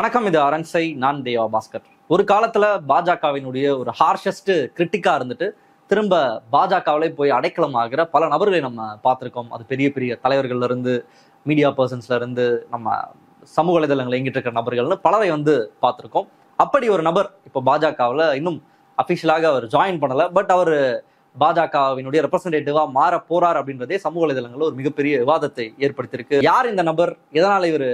வணக்கம், இது அரண்சை. நான் தேவா பாஸ்கர். ஒரு காலத்துல பாஜகவினுடைய ஒரு ஹார்ஷஸ்ட் கிரிட்டிக்கா இருந்துட்டு திரும்ப பாஜகவிலே போய் அடைக்கலம் ஆகிற பல நபர்களை நம்ம பார்த்திருக்கோம். அது பெரிய பெரிய தலைவர்கள்ல இருந்து, மீடியா பர்சன்ஸ்ல இருந்து, நம்ம சமூக வலைதளங்கள் இயங்கிட்டு இருக்கிற நபர்கள்னு பலரை பார்த்திருக்கோம். அப்படி ஒரு நபர் இப்போ பாஜகவில் இன்னும் அபிஷியலாக அவர் ஜாயின் பண்ணல, பட் அவர் பாஜகவினுடைய ரெப்ரசன்டேட்டிவா மாற போறார் அப்படின்றதே சமூக வலைதளங்கள்ல ஒரு மிகப்பெரிய விவாதத்தை ஏற்படுத்தியிருக்கு. யார் இந்த நபர், எதனால இவர்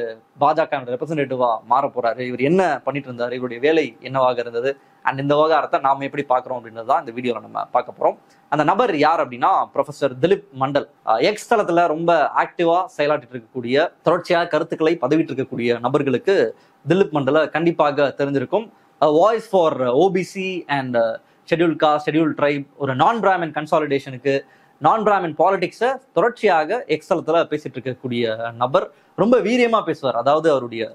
பாஜக ரெப்ரசன்டேட்டிவா மாற போறாரு, இவர் என்ன பண்ணிட்டு இருந்தாரு, இவருடைய வேலை என்னவாக இருந்தது, அண்ட் இந்த விவகாரத்தை நாம எப்படி பாக்குறோம் அப்படின்றது தான் இந்த வீடியோல நம்ம பார்க்க போறோம். அந்த நபர் யார் அப்படின்னா ப்ரொஃபசர் திலீப் மண்டல். எக்ஸ் தளத்துல ரொம்ப ஆக்டிவா செயலாற்றிட்டு இருக்கக்கூடிய, தொடர்ச்சியாக கருத்துக்களை பதிவிட்டு இருக்கக்கூடிய நபர்களுக்கு திலீப் மண்டலை கண்டிப்பாக தெரிஞ்சிருக்கும். Voice for OBC and schedule cost, schedule try, ஒரு நான் பிராமின் கன்சாலிடேஷனுக்கு, நான் பிராமின் பாலிடிக்ஸை தொடர்ச்சியாக எக்ஸலத்துல பேசிட்டு இருக்கக்கூடிய நபர். ரொம்ப வீரியமா பேசுவார். அதாவது அவருடைய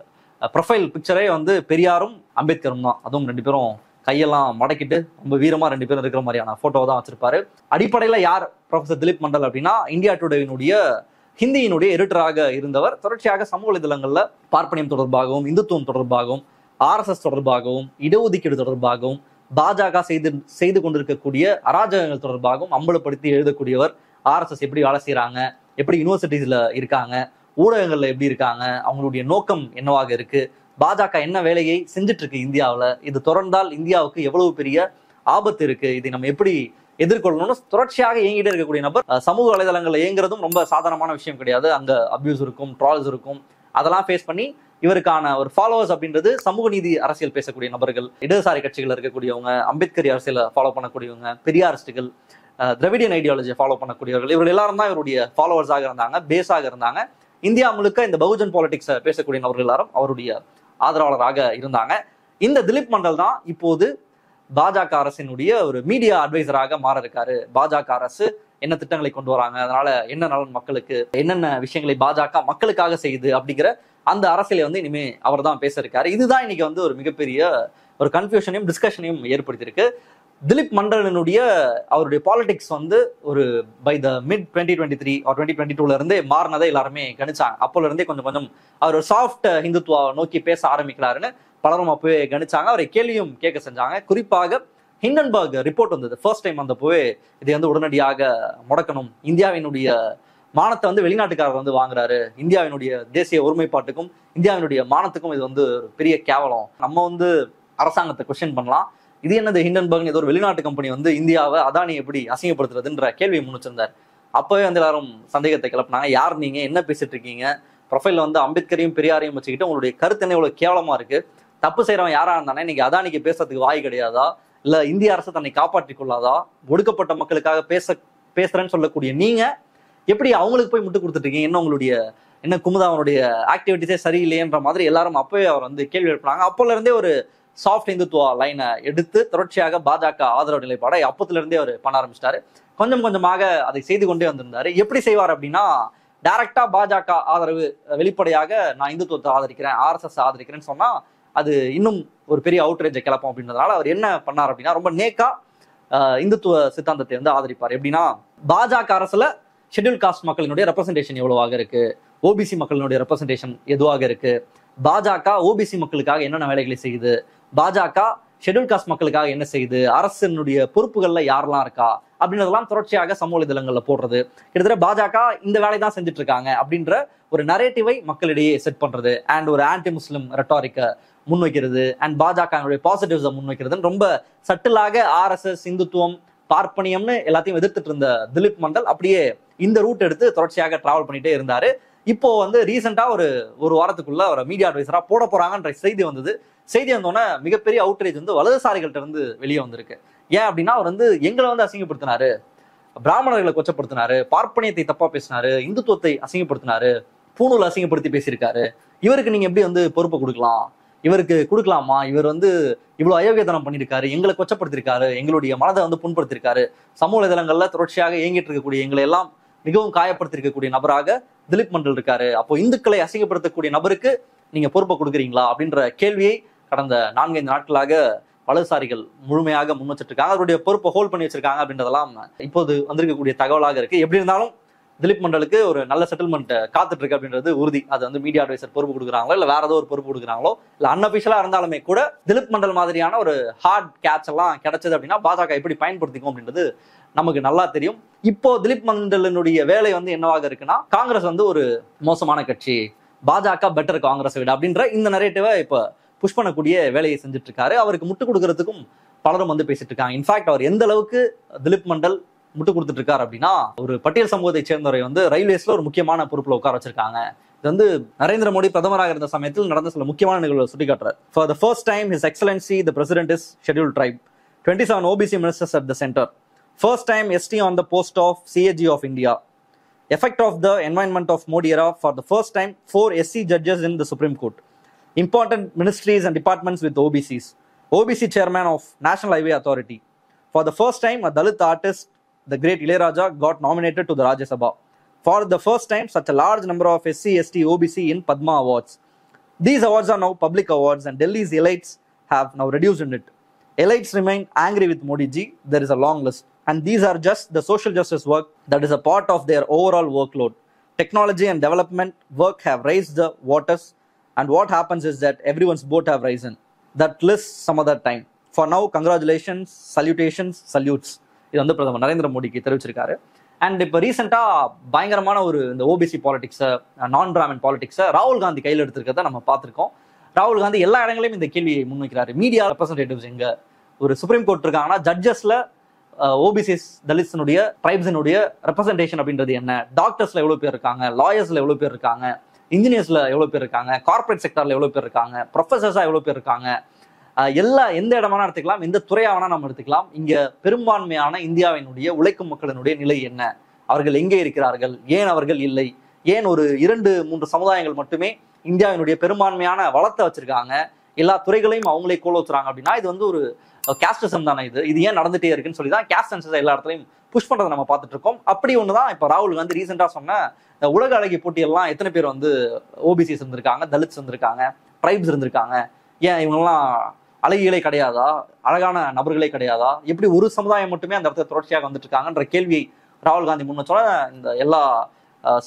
ப்ரொஃபைல் பிக்சரே பெரியாரும் அம்பேத்கரும் தான். அதுவும் ரெண்டு பேரும் கையெல்லாம் மடக்கிட்டு ரொம்ப வீரமா ரெண்டு பேரும் இருக்கிற மாதிரியான போட்டோ தான் வச்சிருப்பாரு. அடிப்படையில யார் ப்ரொஃபசர் திலீப் மண்டல் அப்படின்னா, இந்தியா டுடேவினுடைய ஹிந்தியினுடைய எடிட்டராக இருந்தவர். தொடர்ச்சியாக சமூக வலைதளங்கள்ல பார்ப்பனியம் தொடர்பாகவும், இந்துத்துவம் தொடர்பாகவும், RSS தொடர்பாகவும், இடஒதுக்கீடு தொடர்பாகவும், பாஜக செய்து கொண்டிருக்கக்கூடிய அராஜகங்கள் தொடர்பாகவும் அம்பலப்படுத்தி எழுதக்கூடியவர். RSS எப்படி வேலை செய்யறாங்க, எப்படி யூனிவர்சிட்டிஸ்ல இருக்காங்க, ஊடகங்கள்ல எப்படி இருக்காங்க, அவங்களுடைய நோக்கம் என்னவாக இருக்கு, பாஜக என்ன வேலையை செஞ்சுட்டு இருக்கு இந்தியாவில், இது தொடர்ந்தால் இந்தியாவுக்கு எவ்வளவு பெரிய ஆபத்து இருக்கு, இதை நம்ம எப்படி எதிர்கொள்ளணும்னு தொடர்ச்சியாக இயங்கிட்டே இருக்கக்கூடிய நபர். சமூக வலைதளங்கள்ல இயங்குறதும் ரொம்ப சாதாரணமான விஷயம் கிடையாது. அங்க அபியூஸ் இருக்கும், ட்ரால்ஸ் இருக்கும். அதெல்லாம் ஃபேஸ் பண்ணி இவருக்கான ஒரு ஃபாலோவர்ஸ் அப்படின்றது சமூக நீதி அரசியல் பேசக்கூடிய நபர்கள், இடதுசாரி கட்சிகள் இருக்கக்கூடியவங்க, அம்பேத்கர் அரசியலை ஃபாலோ பண்ணக்கூடியவங்க, பெரியாரிஸ்டுகள், திராவிடியன் ஐடியாலஜியை ஃபாலோ பண்ணக்கூடியவர்கள், இவர்கள் எல்லாரும் தான் இவருடைய ஃபாலோவர்ஸாக இருந்தாங்க, பேஸாக இருந்தாங்க. இந்தியா முழுக்க இந்த பகுஜன் பாலிடிக்ஸை பேசக்கூடிய நபர்கள் எல்லாரும் அவருடைய ஆதரவாளராக இருந்தாங்க. இந்த திலீப் மண்டல் தான் இப்போது பாஜக அரசினுடைய ஒரு மீடியா அட்வைசராக மாற இருக்காரு. பாஜக அரசு என்ன திட்டங்களை கொண்டு வராங்க, அதனால என்ன நலன் மக்களுக்கு, என்னென்ன விஷயங்களை பாஜக மக்களுக்காக செய்யுது அப்படிங்கிற அந்த அரசியலை இனிமே அவர் தான் பேச இருக்காரு. இதுதான் இன்னைக்கு ஒரு மிகப்பெரிய ஒரு கன்ஃபியூஷனையும் டிஸ்கஷனையும் ஏற்படுத்தியிருக்கு. திலீப் மண்டலினுடைய அவருடைய பாலிடிக்ஸ் ஒரு பை த மிட் 2023 or 2022ல இருந்தே மாறினதை எல்லாருமே கணிச்சாங்க. அப்போல இருந்தே கொஞ்சம் கொஞ்சம் அவர் ஒரு சாஃப்ட் ஹிந்துத்துவா நோக்கி பேச ஆரம்பிக்கிறாருன்னு பலரும் அப்பவே கணிச்சாங்க. அவரை கேள்வியும் கேட்க செஞ்சாங்க. குறிப்பாக ஹிண்டன்பர்க் ரிப்போர்ட் வந்தது. ஃபர்ஸ்ட் டைம் வந்தப்போவே இதை உடனடியாக முடக்கணும், இந்தியாவினுடைய மானத்தை வெளிநாட்டுக்காரர் வாங்குறாரு, இந்தியாவினுடைய தேசிய ஒருமைப்பாட்டுக்கும் இந்தியாவினுடைய மானத்துக்கும் இது ஒரு பெரிய கேவலம், நம்ம அரசாங்கத்தை கொஸ்டின் பண்ணலாம், இது என்னது ஹிண்டன்பர்க், ஏதோ ஒரு வெளிநாட்டு கம்பெனி இந்தியாவை அதானி எப்படி அசிங்கப்படுத்துறதுன்ற கேள்வியை முன்னிச்சிருந்தார். அப்பவே எல்லாரும் சந்தேகத்தை கிளப்பினாங்க. யார் நீங்க, என்ன பேசிட்டு இருக்கீங்க, ப்ரொஃபைல் அம்பேத்கரையும் பெரியாரையும் வச்சுக்கிட்டு உங்களுடைய கருத்து என்ன இவ்வளவு கேவலமா இருக்கு, தப்பு செய்யறவன் யாரா இருந்தானே இன்னைக்கு அதானிக்கு பேசுறதுக்கு வாய் கிடையாதா, இல்ல இந்திய அரசு தன்னை காப்பாற்றிக் கொள்ளாதா, ஒடுக்கப்பட்ட மக்களுக்காக பேசுறேன்னு சொல்லக்கூடிய நீங்க எப்படி அவங்களுக்கு போய் முட்டு கொடுத்துட்டு இருக்கீங்க, என்ன உங்களுடைய என்ன குமுதாவனுடைய ஆக்டிவிட்டிஸே சரியில்லைன்ற மாதிரி எல்லாரும் அப்பவே அவர் கேள்வி எழுப்பினாங்க. அப்போல இருந்தே ஒரு சாஃப்ட் இந்துத்துவா லைனை எடுத்து தொடர்ச்சியாக பாஜக ஆதரவு நிலைப்பாடை அப்பத்துல இருந்தே அவர் பண்ண ஆரம்பிச்சிட்டாரு. கொஞ்சம் கொஞ்சமாக அதை செய்து கொண்டே வந்திருந்தாரு. எப்படி செய்வார் அப்படின்னா, டைரக்டா பாஜக ஆதரவு வெளிப்படையாக நான் இந்துத்துவத்தை ஆதரிக்கிறேன், RSS ஆதரிக்கிறேன்னு சொன்னா அது இன்னும் ஒரு பெரிய அவுட்ரேஜை கிளப்போம் அப்படின்றதுனால அவர் என்ன பண்ணார் அப்படின்னா, ரொம்ப நேக்கா இந்துத்துவ சித்தாந்தத்தை ஆதரிப்பார். எப்படின்னா, பாஜக அரசுல ஷெட்யூல் காஸ்ட் மக்களினுடைய ரெப்ரசன்டேஷன் எவ்வளவாக இருக்கு, ஓபிசி மக்களினுடைய ரெப்ரசன்டேஷன் எதுவாக இருக்கு, பாஜக ஓபிசி மக்களுக்காக என்னென்ன வேலைகளை செய்யுது, பாஜக ஷெட்யூல் காஸ்ட் மக்களுக்காக என்ன செய்யுது, அரசினுடைய பொறுப்புகள்ல யாரெல்லாம் இருக்கா அப்படின்றதெல்லாம் தொடர்ச்சியாக சமூக வலைதளங்கள்ல போடுறது. கிட்டத்தட்ட பாஜக இந்த வேலை தான் செஞ்சுட்டு இருக்காங்க அப்படின்ற ஒரு நரேட்டிவை மக்களிடையே செட் பண்றது, அண்ட் ஒரு ஆன்டி முஸ்லிம் ரெட்டாரிக்கை முன்வைக்கிறது, அண்ட் பாஜக பாசிட்டிவ்ஸை முன்வைக்கிறதுன்னு ரொம்ப சட்டிலாக RSS, இந்துத்துவம், பார்ப்பனியம்னு எல்லாத்தையும் எதிர்த்துட்டு இருந்த திலீப் மண்டல் அப்படியே இந்த ரூட் எடுத்து தொடர்ச்சியாக டிராவல் பண்ணிட்டே இருந்தாரு. இப்போ ரீசெண்டா ஒரு வாரத்துக்குள்ள அவரை மீடியா அட்வைசரா போட போறாங்கன்ற செய்தி வந்தது. செய்தி வந்தோன்னே மிகப்பெரிய அவுட்ரேஜ் வலதுசாரிகள்ட்ட இருந்து வெளியே வந்திருக்கு. ஏன் அப்படின்னா, அவர் எங்களை அசிங்கப்படுத்தினாரு, பிராமணர்களை கொச்சப்படுத்தினாரு, பார்ப்பனியத்தை தப்பா பேசினாரு, இந்துத்துவத்தை அசிங்கப்படுத்தினாரு, பூணூல் அசிங்கப்படுத்தி பேசியிருக்காரு, இவருக்கு நீங்க எப்படி பொறுப்பை கொடுக்கலாம், இவருக்கு கொடுக்கலாமா, இவர் இவ்வளவு அயோக்கியத்தனம் பண்ணியிருக்காரு, எங்களை கொச்சப்படுத்திருக்காரு, எங்களுடைய மனதை புண்படுத்திருக்காரு, சமூக வலைதளங்கள்ல தொடர்ச்சியாக இயங்கிட்டு இருக்கக்கூடிய எங்களை எல்லாம் மிகவும் காயப்படுத்திருக்கக்கூடிய நபராக திலீப் மண்டல் இருக்காரு. அப்போ இந்துக்களை அசிங்கப்படுத்தக்கூடிய நபருக்கு நீங்க பொறுப்பை கொடுக்குறீங்களா அப்படின்ற கேள்வியை கடந்த 4-5 நாட்களாக வலதுசாரிகள் முழுமையாக முன் வச்சிட்டு இருக்காங்க. அவருடைய பொறுப்பை ஹோல்ட் பண்ணி வச்சிருக்காங்க அப்படின்றதெல்லாம் இப்போது வந்திருக்கக்கூடிய தகவலாக இருக்கு. எப்படி இருந்தாலும் திலீப் மண்டலுக்கு ஒரு நல்ல செட்டில்மெண்ட் காத்துட்டு இருக்கு அப்படின்றது உறுதி. அது வந்து மீடியா அட்வைசர் பொறுப்பு கொடுக்குறாங்களோ இல்ல வேற ஏதோ ஒரு பொறுப்பு கொடுக்குறாங்களோ இல்ல அன்அபிஷியலா இருந்தாலுமே கூட திலீப் மண்டல் மாதிரியான ஒரு ஹார்ட் கேட்ச் எல்லாம் கிடைச்சது அப்படின்னா பாஜக எப்படி பயன்படுத்திக்கும் அப்படின்றது நமக்கு நல்லா தெரியும். இப்போ திலீப் மண்டலினுடைய வேலை வந்து என்னவாக இருக்குன்னா, காங்கிரஸ் வந்து ஒரு மோசமான கட்சி, பாஜக பெட்டர் காங்கிரஸ் விட அப்படின்ற இந்த நரேட்டிவை இப்ப புஷ் பண்ணக்கூடிய வேலையை செஞ்சுட்டு இருக்காரு. அவருக்கு முட்டு கொடுக்கறதுக்கும் பலரும் வந்து பேசிட்டு இருக்காங்க. இன்ஃபேக்ட் அவர் எந்த அளவுக்கு திலீப் மண்டல் முட்டு கொடுத்துட்டு இருக்காரு அப்படின்னா, ஒரு பட்டியல் சமூகத்தை சேர்ந்தவரை வந்து ரயில்வேஸ்ல ஒரு முக்கியமான பொறுப்புல உட்கார வச்சிருக்காங்க. இது வந்து நரேந்திர மோடி பிரதமராக இருந்த சமயத்தில் நடந்த சில முக்கியமான நிகழ்வுகளை சுட்டிக்காட்டுறாரு. For the first time, His Excellency the President is scheduled tribe. 27 OBC ministers at the center. First time ST on the post of CAG of India. Effect of the environment of Modi era, for the first time 4 SC judges in the Supreme Court. Important ministries and departments with OBCs. OBC chairman of National Highway Authority. For the first time, a Dalit artist, the great Ilayaraja, got nominated to the Rajya Sabha. For the first time, such a large number of SC, ST, OBC in Padma Awards. These awards are now public awards and Delhi's elites have now reduced in it. Elites remain angry with Modi ji. There is a long list. And these are just the social justice work that is a part of their overall workload. Technology and development work have raised the waters, and what happens is that everyone's boat have risen. That list some other time. For now, congratulations, salutations, salutes. இது வந்து பிரதமர் நரேந்திர மோடிக்கு தெரிவிச்சிருக்காரு. And இப்போ ரீசெண்டா பயங்கரமான ஒரு இந்த ஓபிசி பாலிடிக்ஸை, நான் பிராமின் பாலிடிக்ஸை ராகுல் காந்தி கையில் எடுத்திருக்கிறத நம்ம பார்த்துருக்கோம். ராகுல் காந்தி எல்லா இடங்களையும் இந்த கேள்வியை முன்வைக்கிறாரு. மீடியா ரெப்ரஸன்டேட்டிவ்ஸ் எங்க, ஒரு சுப்ரீம் கோர்ட் இருக்காங்கன்னா ஜட்ஜஸ்ல ஓபிசிஸ், தலித்ஸினுடைய, ட்ரைப்ஸினுடைய ரெப்ரஸன்டேஷன் அப்படின்றது என்ன, டாக்டர்ஸ்ல எவ்வளவு பேர் இருக்காங்க, லாயர்ஸ்ல எவ்வளவு பேர் இருக்காங்க, இன்ஜினியர்ஸ்ல எவ்வளவு பேர் இருக்காங்க, கார்பரேட் செக்டர்ல எவ்வளவு பேர் இருக்காங்க, ப்ரொஃபசர்ஸா எவ்வளவு பேர் இருக்காங்க, எந்த இடமான எடுத்துக்கலாம், எந்த துறையாவனா நம்ம எடுத்துக்கலாம். இங்க பெரும்பான்மையான இந்தியாவினுடைய உழைக்கும் மக்களினுடைய நிலை என்ன, அவர்கள் எங்கே இருக்கிறார்கள், ஏன் அவர்கள் இல்லை, ஏன் ஒரு 2-3 சமுதாயங்கள் மட்டுமே இந்தியாவினுடைய பெரும்பான்மையான வளத்தை வச்சிருக்காங்க, எல்லா துறைகளையும் அவங்களே கோல வச்சுறாங்க அப்படின்னா இது வந்து ஒரு கேஸ்டிசம் தானே. இது ஏன் நடந்துட்டே இருக்குன்னு சொல்லி தான் கேஸ்ட் சென்சஸ் எல்லா இடத்துலையும் புஷ் பண்றதை நம்ம பார்த்துட்டு இருக்கோம். அப்படி ஒண்ணுதான் இப்ப ராகுல் காந்தி ரீசெண்டா சொன்ன உலக அழகி போட்டியெல்லாம் எத்தனை பேர் வந்து ஓபிசிஸ் இருந்திருக்காங்க, தலித்ஸ் இருந்திருக்காங்க, ட்ரைப்ஸ் இருந்திருக்காங்க, ஏன் இவங்கெல்லாம் அழகிகளே கிடையாதா, அழகான நபர்களே கிடையாதா, எப்படி ஒரு சமுதாயம் மட்டுமே அந்த இடத்துல தொடர்ச்சியாக வந்துட்டு இருக்காங்கன்ற கேள்வியை ராகுல் காந்தி முன்னச்சோட இந்த எல்லா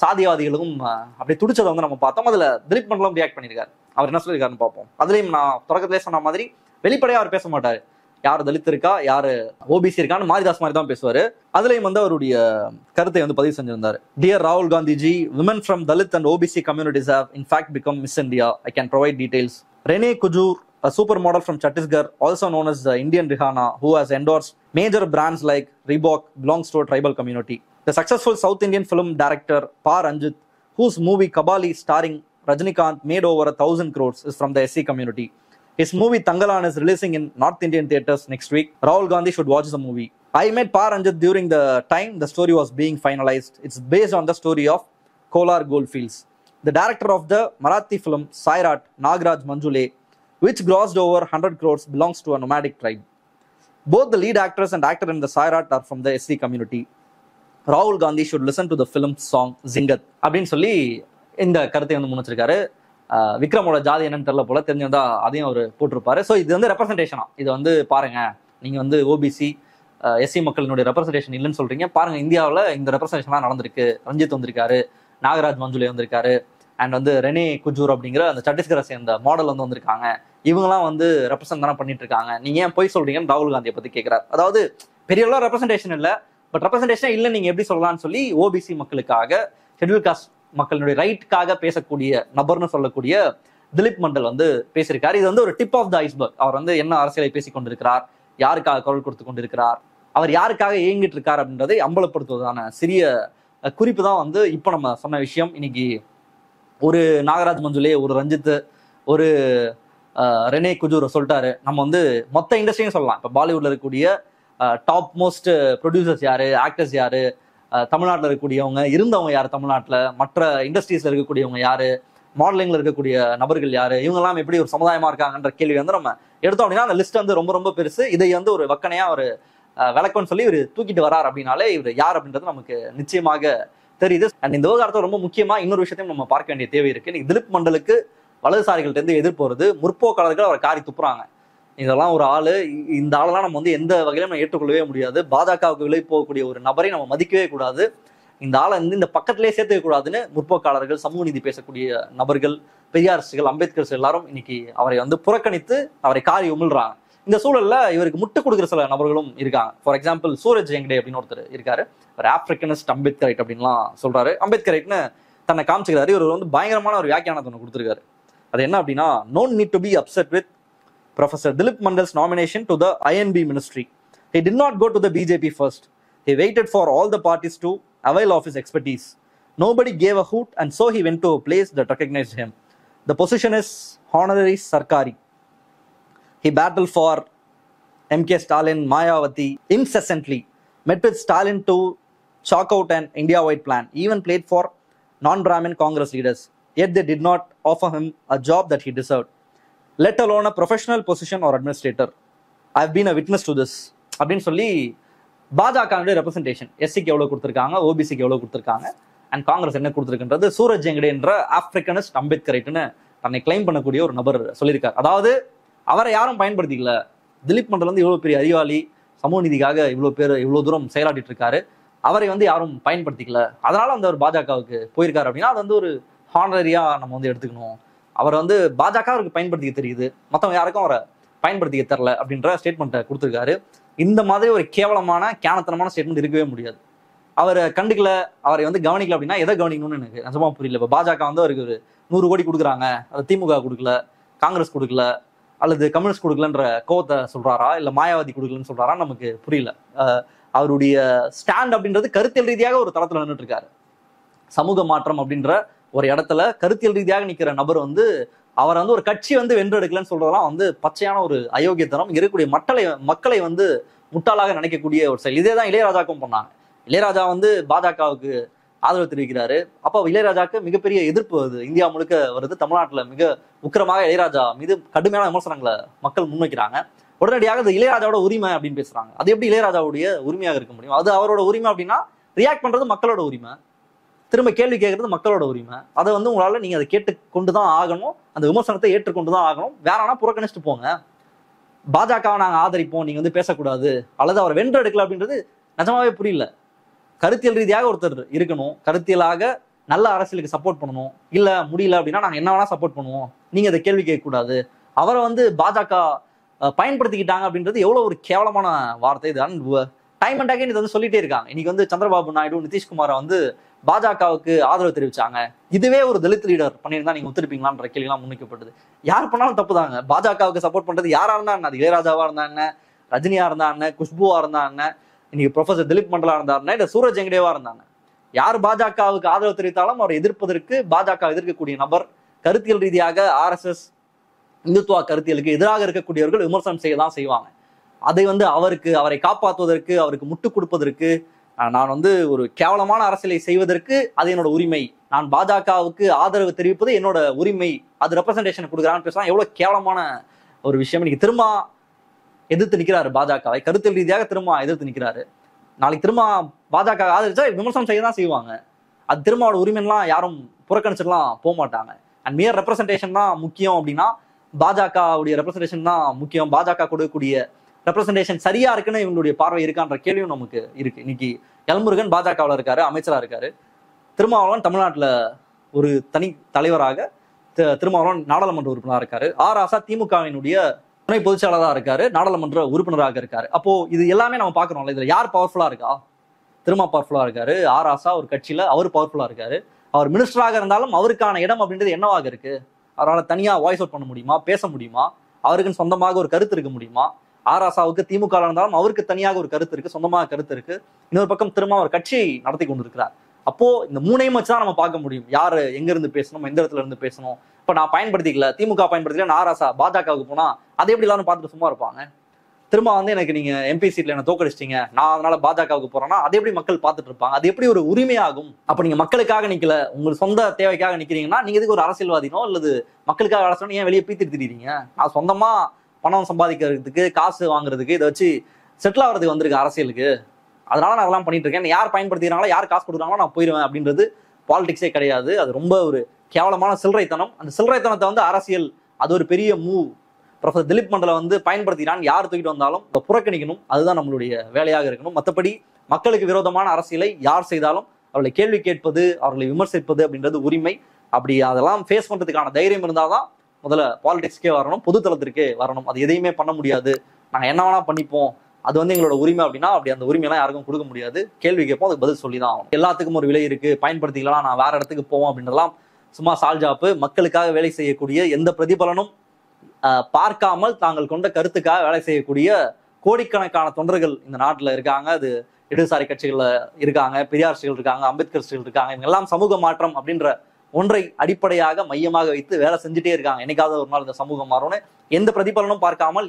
சாதியவாதிகளுக்கும் அப்படி துடிச்சதை வந்து நம்ம பார்த்தோம். அதுல திலீப் மண்டலம் ரியாக்ட் பண்ணியிருக்காரு. அவர் என்ன சொல்லியிருக்காருன்னு பார்ப்போம். அதுலயும் நான் தொடக்கத்திலே சொன்ன மாதிரி வெளிப்படையா அவர் பேச மாட்டாரு. யாரு தலித் இருக்கா, யாரு ஓபிசி இருக்கான்னு மாரிதாஸ் மாதிரி தான் பேசுவாரு. அதுலயும் வந்து அவருடைய கருத்தை வந்து பதிவு செஞ்சிருந்தாரு. டியர் ராகுல் Gandhiji, women from Dalit and OBC communities have in fact become Miss India. I can provide details. Rene Kujur, a supermodel from Chhattisgarh, also known as the Indian Rihanna, who has endorsed major brands like Reebok, belongs to a tribal community. The successful South Indian film director Pa Ranjit, whose movie Kabali starring Rajinikanth made over 1,000 crores, is from the SC community. His movie Tangalan is releasing in North Indian theaters next week. Rahul Gandhi should watch the movie. I met Pa Ranjit during the time the story was being finalized. It's based on the story of Kolar Goldfields. The director of the Marathi film Sairat, Nagraj Manjule, which grossed over 100 crores, belongs to a nomadic tribe. Both the lead actress and actor in the Sairat are from the SC community. Rahul Gandhi should listen to the film's song Zingat. அப்படின்னு சொல்லி இந்த கருத்தை வந்து முன்னிச்சிருக்காரு. விக்ரமோட ஜாதி என்னன்னு தெரியல போல, தெரிஞ்சிருந்தா அதையும் அவர் போட்டிருப்பாரு. ஸோ இது வந்து ரெப்ரஸன்டேஷனா, இது வந்து பாருங்க, நீங்க வந்து ஓபிசி எஸ்சி மக்களினுடைய ரெப்ரஸன்டேஷன் இல்லைன்னு சொல்றீங்க, பாருங்க இந்தியாவில் இந்த ரெப்ரஸன்டேஷன்லாம் நடந்திருக்கு. ரஞ்சித் வந்திருக்காரு, நாகராஜ் மஞ்சுலே வந்திருக்காரு, அண்ட் வந்து ரெனே குஜூர் அப்படிங்கிற அந்த சத்தீஸ்கரை சேர்ந்த மாடல் வந்து வந்திருக்காங்க. இவங்கெல்லாம் வந்து ரெப்ரசென்ட் தானே பண்ணிட்டு இருக்காங்க, நீங்க ஏன் போய் சொல்றீங்கன்னு ராகுல் காந்தியை பத்தி கேட்கிறார். அதாவது பெரிய அளவு ரெப்ரஸன்டேஷன் இல்லை, பட் ரெப்ரஸன்டேஷன் இல்லை நீங்க எப்படி சொல்லலாம்னு சொல்லி ஓபிசி மக்களுக்காக, ஷெட்யூல் காஸ்ட் மக்களுடைய ரைட்டுக்காக பேசக்கூடிய நபர்னு சொல்லக்கூடிய திலீப் மண்டல் வந்து பேசியிருக்காரு. இது வந்து ஒரு டிப் ஆஃப் த ஐஸ்பர்க். அவர் வந்து என்ன அரசியலை பேசிக் கொண்டிருக்கிறார், யாருக்காக குரல் கொடுத்து கொண்டிருக்கிறார், அவர் யாருக்காக இயங்கிட்டு இருக்கார் அப்படின்றதை அம்பலப்படுத்துவதான சிறிய குறிப்பு தான் வந்து இப்போ நம்ம சொன்ன விஷயம். இன்னைக்கு ஒரு நாகராஜ் மஞ்சுலே, ஒரு ரஞ்சித், ஒரு ரெனே குஜூர் சொல்லிட்டாரு. நம்ம வந்து மொத்த இண்டஸ்ட்ரியும் சொல்லலாம். இப்போ பாலிவுட்ல இருக்கக்கூடிய டாப் மோஸ்ட் ப்ரொடியூசர்ஸ் யாரு, ஆக்டர்ஸ் யாரு, தமிழ்நாட்டில் இருக்கக்கூடியவங்க, இருந்தவங்க யாரு, தமிழ்நாட்டில் மற்ற இண்டஸ்ட்ரீஸ்ல இருக்கக்கூடியவங்க யாரு, மாடலிங்ல இருக்கக்கூடிய நபர்கள் யாரு, இவங்கெல்லாம் எப்படி ஒரு சமுதாயமா இருக்காங்கன்ற கேள்வி வந்து நம்ம எடுத்தோம் அப்படின்னா அந்த லிஸ்ட் வந்து ரொம்ப ரொம்ப பெருசு. இதை வந்து ஒரு வக்கனையா ஒரு விளக்கம்னு சொல்லி இவர் தூக்கிட்டு வரார் அப்படின்னாலே இவர் யார் அப்படின்றது நமக்கு நிச்சயமாக தெரியுது. அண்ட் இந்த விவகாரத்தை ரொம்ப முக்கியமா இன்னொரு விஷயத்தையும் நம்ம பார்க்க வேண்டிய தேவை இருக்கு. இன்னைக்கு திலீப் மண்டலுக்கு வலதுசாரிகள்ட்ட இருந்து எதிர்ப்பு வருது. முற்போக்காளர்கள் அவர் காரி துப்புறாங்க. இதெல்லாம் ஒரு ஆளு, இந்த ஆளெல்லாம் நம்ம வந்து எந்த வகையிலும் நம்ம ஏற்றுக்கொள்ளவே முடியாது. பாஜகவுக்கு விலை போகக்கூடிய ஒரு நபரை நம்ம மதிக்கவே கூடாது. இந்த ஆளை வந்து இந்த பக்கத்திலே சேர்த்துக்க கூடாதுன்னு முற்போக்காளர்கள், சமூக நீதி பேசக்கூடிய நபர்கள், பெரியாரிஸ்டுகள், அம்பேத்கர் எல்லாரும் இன்னைக்கு அவரை வந்து புறக்கணித்து அவரை காரி உமிழ்றாங்க. இந்த சூழல்ல இவருக்கு முட்டு கொடுக்குற சில நபர்களும் இருக்காங்க. ஃபார் எக்ஸாம்பிள் சூரஜ் ஹெக்டே அப்படின்னு ஒருத்தர் இருக்காரு. ஒரு ஆப்பிரிக்கனிஸ்ட் அம்பேத்கரைட் அப்படின்லாம் சொல்றாரு. அம்பேத்கரைட்னு தன்னை காமிச்சுக்கிறாரு. இவர் வந்து பயங்கரமான ஒரு வியாக்கியானத்தை ஒன்று கொடுத்துருக்காரு. அது என்ன அப்படின்னா, no need to be upset with Professor Dilip Mandal's nomination to the INB ministry. He did not go to the BJP first. He waited for all the parties to avail of his expertise. Nobody gave a hoot, and so he went to a place that recognized him. The position is honorary Sarkari. He battled for MK Stalin, Mayawati incessantly, met with Stalin to chalk out an India-wide plan, even played for non-Brahmin Congress leaders. Yet they did not offer him a job that he deserved, let alone a professional position or administrator. I have been a witness to this. அப்படின்னு சொல்லி பாஜகவுடைய representation எஸ்சிக்கு எவ்வளவு கொடுத்துருக்காங்க, ஓபிசிக்கு எவ்வளவு கொடுத்துருக்காங்க, and Congress என்ன கொடுத்துருக்குன்றது சூரஜ் ஹெக்டே என்ற ஆப்பிரிக்கனிஸ்ட் அம்பேத்கரைட்னு தன்னை கிளைம் பண்ணக்கூடிய ஒரு நபர் சொல்லியிருக்கார். அதாவது அவரை யாரும் பயன்படுத்திக்கல. திலீப் மண்டல் வந்து இவ்வளவு பெரிய அறிவாளி, சமூக நீதிக்காக இவ்வளவு தூரம் செயலாடிட்டு இருக்காரு, அவரை வந்து யாரும் பயன்படுத்திக்கல, அதனால வந்து அவர் பாஜகவுக்கு போயிருக்காரு அப்படின்னா அது வந்து ஒரு ஹானரியா நம்ம வந்து எடுத்துக்கணும். அவர் வந்து பாஜக அவருக்கு பயன்படுத்திக்க தெரியுது, மற்றவங்க யாருக்கும் அவரை பயன்படுத்திக்க தெரியல அப்படின்ற ஸ்டேட்மெண்ட்டை கொடுத்துருக்காரு. இந்த மாதிரி ஒரு கேவலமான கேனத்தனமான ஸ்டேட்மெண்ட் இருக்கவே முடியாது. அவரை கண்டுக்கல, அவரை வந்து கவனிக்கல அப்படின்னா எதை கவனிக்கணும்னு எனக்கு நிஜமா புரியல. இப்போ பாஜக வந்து அவருக்கு ஒரு 100 கோடி கொடுக்குறாங்க, அது திமுக கொடுக்கல, காங்கிரஸ் கொடுக்கல, அல்லது கம்யூனிஸ்ட் கொடுக்கலன்ற கோவத்தை சொல்றாரா, இல்ல மாயாவதி கொடுக்கலன்னு சொல்றாரா நமக்கு புரியல. அவருடைய ஸ்டாண்ட் அப்படின்றது கருத்தியல் ரீதியாக ஒரு தளத்துல நின்றுட்டு இருக்காரு. சமூக மாற்றம் அப்படின்ற ஒரு இடத்துல கருத்தியல் ரீதியாக நிக்கிற நபர் வந்து அவரை வந்து ஒரு கட்சி வந்து வென்றெடுக்கலன்னு சொல்றதெல்லாம் வந்து பச்சையான ஒரு அயோக்கியத்தனம். இருக்கக்கூடிய மக்களை வந்து முட்டாளாக நினைக்கக்கூடிய ஒரு செயல். இதே தான் இளையராஜாக்கும் பண்ணாங்க. இளையராஜா வந்து பாஜகவுக்கு ஆதரவு தெரிவிக்கிறாரு. அப்போ இளையராஜாக்கு மிகப்பெரிய எதிர்ப்பு வருது, இந்தியா முழுக்க வருது. தமிழ்நாட்டுல மிக உக்கிரமாக இளையராஜா மீது கடுமையான விமர்சனங்களை மக்கள் முன்வைக்கிறாங்க. உடனடியாக அது இளையராஜாவோட உரிமை அப்படின்னு பேசுறாங்க. அது எப்படி இளையராஜாவுடைய உரிமையாக இருக்க முடியும்? அது அவரோட உரிமை அப்படின்னா ரியாக்ட் பண்றது மக்களோட உரிமை, திரும்ப கேள்வி கேட்கறது மக்களோட உரிமை. அதை வந்து உங்களால நீங்க அதை கேட்டுக்கொண்டுதான் ஆகணும், அந்த விமர்சனத்தை ஏற்றுக்கொண்டுதான் ஆகணும். வேறனா புறக்கணிச்சுட்டு போங்க. பாஜகவை நாங்க ஆதரிப்போம், நீங்க வந்து பேசக்கூடாது, அல்லது அவர் வென்றெடுக்கல அப்படின்றது நிஜமாவே புரியல. கருத்தியல் ரீதியாக ஒருத்தர் இருக்கணும், கருத்தியலாக நல்ல அரசியலுக்கு சப்போர்ட் பண்ணணும். இல்ல முடியல அப்படின்னா நாங்க என்ன வேணா சப்போர்ட் பண்ணுவோம், நீங்க அதை கேள்வி கேட்கக்கூடாது. அவரை வந்து பாஜக பயன்படுத்திக்கிட்டாங்க அப்படின்றது எவ்வளவு ஒரு கேவலமான வார்த்தை. இது டைம் அண்ட் அகைன் இது வந்து சொல்லிட்டே இருக்காங்க. இன்னைக்கு வந்து சந்திரபாபு நாயுடு, நிதிஷ்குமாரை வந்து பாஜகவுக்கு ஆதரவு தெரிவிச்சாங்க. இதுவே ஒரு தலித் லீடர் பண்ணியிருந்தா நீங்க ஒத்துருப்பீங்களான்ற கேள்விலாம் முன்வைக்கப்பட்டது. யார் பண்ணாலும் தப்பு தாங்க. பாஜகவுக்கு சப்போர்ட் பண்றது யாரா இருந்தா என்ன, அது இளையராஜாவா இருந்தா என்ன, ரஜினியா இருந்தா என்ன, குஷ்புவா இருந்தா என்ன, இன்னைக்கு ப்ரொஃபசர் திலீப் மண்டலா இருந்தாருன்னா, இல்ல சூரஜ் ஹெக்டேவா இருந்தாங்க, யார் பாஜகவுக்கு ஆதரவு தெரிவித்தாலும் அவரை எதிர்ப்பதற்கு பாஜக எதிர்க்கக்கூடிய நபர், கருத்தியல் ரீதியாக RSS இந்துத்துவா கருத்தியலுக்கு எதிராக இருக்கக்கூடியவர்கள் விமர்சனம் செய்யதான் செய்வாங்க. அதை வந்து அவரை காப்பாற்றுவதற்கு, அவருக்கு முட்டு கொடுப்பதற்கு, நான் வந்து ஒரு கேவலமான அரசியலை செய்வதற்கு அது என்னோட உரிமை, நான் பாஜகவுக்கு ஆதரவு தெரிவிப்பது என்னோட உரிமை, அது ரெப்ரசன்டேஷன் கொடுக்குறான்னு பேசலாம். எவ்வளவு கேவலமான ஒரு விஷயம். இன்னைக்கு திரும்ப எதிர்த்து நிற்கிறாரு பாஜகவை, கருத்தியல் ரீதியாக திரும்ப எதிர்த்து நிற்கிறாரு. நாளைக்கு திரும்ப பாஜக ஆதரிச்சா விமர்சனம் செய்ய தான் செய்வாங்க. அது திரும்பவோட உரிமைலாம் யாரும் புறக்கணிச்சுலாம் போக மாட்டாங்க. அண்ட் மியர் ரெப்ரசன்டேஷன் தான் முக்கியம் அப்படின்னா பாஜகவுடைய ரெப்ரசன்டேஷன் தான் முக்கியம். பாஜக கொடுக்கக்கூடிய ரெப்ரசன்டேஷன் சரியா இருக்குன்னு இவங்களுடைய பார்வை இருக்கான்ற கேள்வியும் நமக்கு இருக்கு. இன்னைக்கு எல்முருகன் பாஜகவில் இருக்காரு, அமைச்சரா இருக்காரு. திருமாவளவன் தமிழ்நாட்டுல ஒரு தனி தலைவராக, திருமாவளவன் நாடாளுமன்ற உறுப்பினராக இருக்காரு. ராசா திமுகவினுடைய துணை பொதுச்செயலாளராக இருக்காரு, நாடாளுமன்ற உறுப்பினராக இருக்காரு. அப்போ இது எல்லாமே நம்ம பாக்குறோம்ல, இதுல யார் பவர்ஃபுல்லா இருக்கா? திருமா பவர்ஃபுல்லா இருக்காரு, ராசா ஒரு கட்சியில அவர் பவர்ஃபுல்லா இருக்காரு. அவர் மினிஸ்டராக இருந்தாலும் அவருக்கான இடம் அப்படின்றது என்னவாக இருக்கு? அவரால் தனியா வாய்ஸ் அவுட் பண்ண முடியுமா, பேச முடியுமா? அவருக்குன்னு சொந்தமாக ஒரு கருத்து இருக்க முடியுமா? ராசாவுக்கு திமுக இருந்தாலும் அவருக்கு தனியாக ஒரு கருத்து இருக்கு, சொந்தமாக கருத்து இருக்கு. இன்னொரு பக்கம் திரும்ப ஒரு கட்சி நடத்தி கொண்டு இருக்கிறார். அப்போ இந்த மூணையும் வச்சுதான் நம்ம பார்க்க முடியும் யாரு எங்க இருந்து பேசணும், எந்த இடத்துல இருந்து பேசணும். இப்ப நான் பயன்படுத்திக்கல, திமுக பயன்படுத்திக்கல, நான் ராசா பாஜகவுக்கு போனா அதை எப்படி எல்லாரும் பார்த்துட்டு சும்மா இருப்பாங்க? திரும்ப வந்து எனக்கு நீங்க MP சீட்ல என்ன தோக்கடிச்சிட்டீங்க, நான் அதனால பாஜகவுக்கு போறேன்னா அதை எப்படி மக்கள் பார்த்துட்டு இருப்பாங்க? அது எப்படி ஒரு உரிமையாகும்? அப்ப நீங்க மக்களுக்காக நிக்கல, உங்க சொந்த தேவைக்காக நிக்கிறீங்கன்னா நீங்க இதுக்கு ஒரு அரசியல்வாதினோ அல்லது மக்களுக்காக அரசு ஏன் வெளியே பீத்திட்டு திரிறீங்க? நான் சொந்தமா பணம் சம்பாதிக்கிறதுக்கு, காசு வாங்குறதுக்கு, இதை வச்சு செட்டில் ஆகிறதுக்கு வந்திருக்கு அரசியலுக்கு, அதனால நான் அதெல்லாம் பண்ணிட்டு இருக்கேன். யார் பயன்படுத்திக்கிறாங்களோ, யார் காசு கொடுக்குறாங்களோ நான் போயிடுவேன் அப்படின்றது பாலிடிக்ஸே கிடையாது. அது ரொம்ப ஒரு கேவலமான சில்லறைத்தனம். அந்த சில்லறைத்தனத்தை வந்து அரசியல் அது ஒரு பெரிய மூவ். ப்ரொஃபசர் திலீப் மண்டலை வந்து பயன்படுத்தினான்னு யார் தூக்கிட்டு வந்தாலும் புறக்கணிக்கணும். அதுதான் நம்மளுடைய வேலையாக இருக்கணும். மற்றபடி மக்களுக்கு விரோதமான அரசியலை யார் செய்தாலும் அவர்களை கேள்வி கேட்பது, அவர்களை விமர்சிப்பது அப்படின்றது உரிமை. அப்படி அதெல்லாம் ஃபேஸ் பண்றதுக்கான தைரியம் இருந்தாதான் முதல்ல பாலிடிக்ஸ்க்கே வரணும், பொதுத்தளத்திற்கே வரணும். அது எதையுமே பண்ண முடியாது, நாங்கள் என்ன வேணா பண்ணிப்போம், அது எங்களோட உரிமை அப்படின்னா அப்படி அந்த உரிமையெல்லாம் யாருக்கும் கொடுக்க முடியாது. கேள்வி கேட்போம், அதுக்கு பதில் சொல்லி தான் ஆகணும். எல்லாத்துக்கும் ஒரு விலை இருக்கு, பயன்படுத்திக்கலாம், நான் வேற இடத்துக்கு போவோம் அப்படின்றலாம் சும்மா சால்ஜாப்பு. மக்களுக்காக வேலை செய்யக்கூடிய, எந்த பிரதிபலனும் பார்க்காமல் தாங்கள் கொண்ட கருத்துக்காக வேலை செய்யக்கூடிய கோடிக்கணக்கான தொண்டர்கள் இந்த நாட்டில் இருக்காங்க. அது இடதுசாரி கட்சிகள்ல இருக்காங்க, பெரியார்சிகள் இருக்காங்க, அம்பேத்கர்ஸ்கள் இருக்காங்க. இவங்க எல்லாம் சமூக மாற்றம் அப்படின்ற ஒன்றை அடிப்படையாக மையமாக வைத்து வேலை செஞ்சுட்டே இருக்காங்க. என்னைக்காவது ஒரு நாள் இந்த சமூகம் மாறும்னு எந்த பிரதிபலனும் பார்க்காமல்,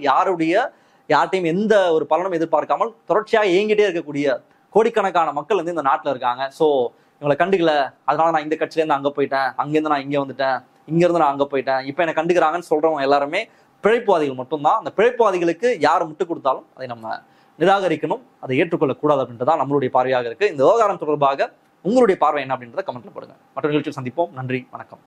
யார்ட்டையும் எந்த ஒரு பலனும் எதிர்பார்க்காமல் தொடர்ச்சியாக இயங்கிட்டே இருக்கக்கூடிய கோடிக்கணக்கான மக்கள் இந்த நாட்டில் இருக்காங்க. ஸோ இவங்களை கண்டுக்கல, அதனால நான் இந்த கட்சியிலேருந்து அங்கே போயிட்டேன், அங்கேருந்து நான் இங்கே வந்துட்டேன், இங்கேருந்து நான் அங்கே போயிட்டேன், இப்போ என்னை கண்டுக்கிறாங்கன்னு சொல்றவங்க எல்லாருமே பிழைப்புவாதிகள் மட்டும்தான். அந்த பிழைப்புவாதிகளுக்கு யார் முட்டு கொடுத்தாலும் அதை நம்ம நிராகரிக்கணும், அதை ஏற்றுக்கொள்ளக்கூடாது அப்படின்றதான் நம்மளுடைய பார்வையாக இருக்கு. இந்த விவகாரம் தொடர்பாக உங்களுடைய பார்வை என்ன அப்படின்றத கமெண்ட்ல போடுங்க. மற்ற நிகழ்ச்சியில் சந்திப்போம். நன்றி, வணக்கம்.